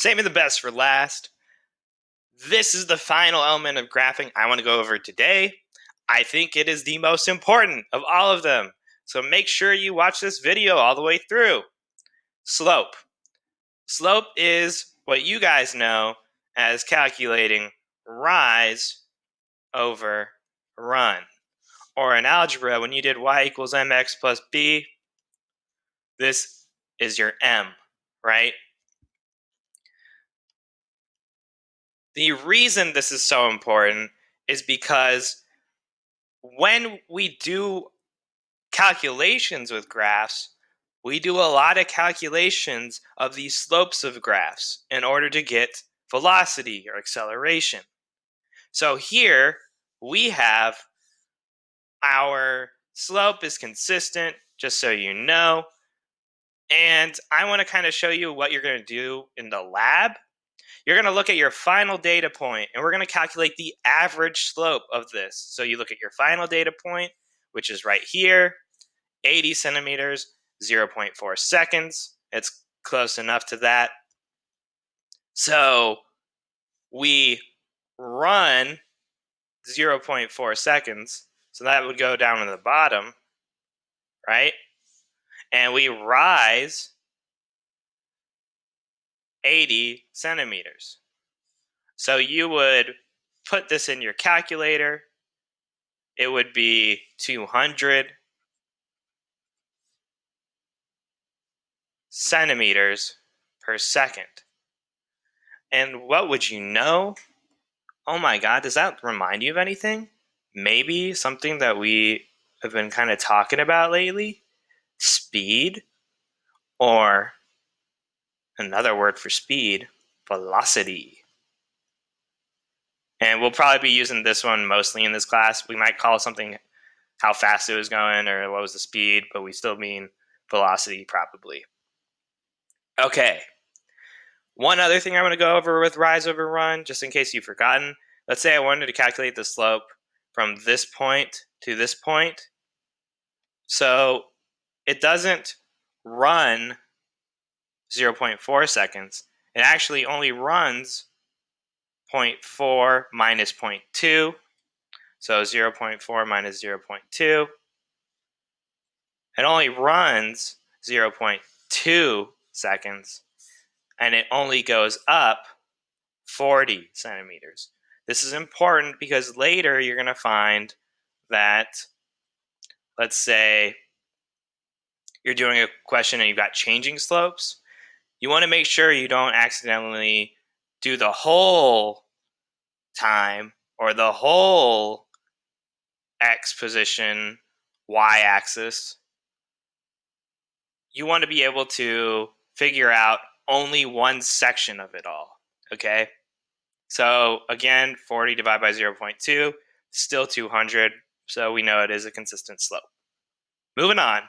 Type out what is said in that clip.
Saving the best for last. This is the final element of graphing I want to go over today. I think it is the most important of all of them. So make sure you watch this video all the way through. Slope. Slope is what you guys know as calculating rise over run. Or in algebra, when you did y equals mx plus b, this is your m, right? The reason this is so important is because when we do calculations with graphs, we do a lot of calculations of the slopes of graphs in order to get velocity or acceleration. So here we have our slope is consistent, just so you know. And I want to kind of show you what you're going to do in the lab. You're going to look at your final data point, and we're going to calculate the average slope of this. So you look at your final data point, which is right here, 80 centimeters, 0.4 seconds. It's close enough to that. So we run 0.4 seconds. So that would go down to the bottom, right? And we rise 80 centimeters. So you would put this in your calculator. It would be 200 centimeters per second. And what would you know? Oh my God, does that remind you of anything? Maybe something that we have been kind of talking about lately? Speed, or another word for speed, velocity. And we'll probably be using this one mostly in this class. We might call something how fast it was going or what was the speed, but we still mean velocity probably. Okay. One other thing I want to go over with rise over run, just in case you've forgotten. Let's say I wanted to calculate the slope from this point to this point. So it doesn't run 0.4 seconds. It actually only runs 0.4 minus 0.2. So 0.4 minus 0.2. It only runs 0.2 seconds, and it only goes up 40 centimeters. This is important because later you're going to find that, let's say you're doing a question and you've got changing slopes. You want to make sure you don't accidentally do the whole time or the whole x position y-axis. You want to be able to figure out only one section of it all, okay? So again, 40 divided by 0.2, still 200, so we know it is a consistent slope. Moving on.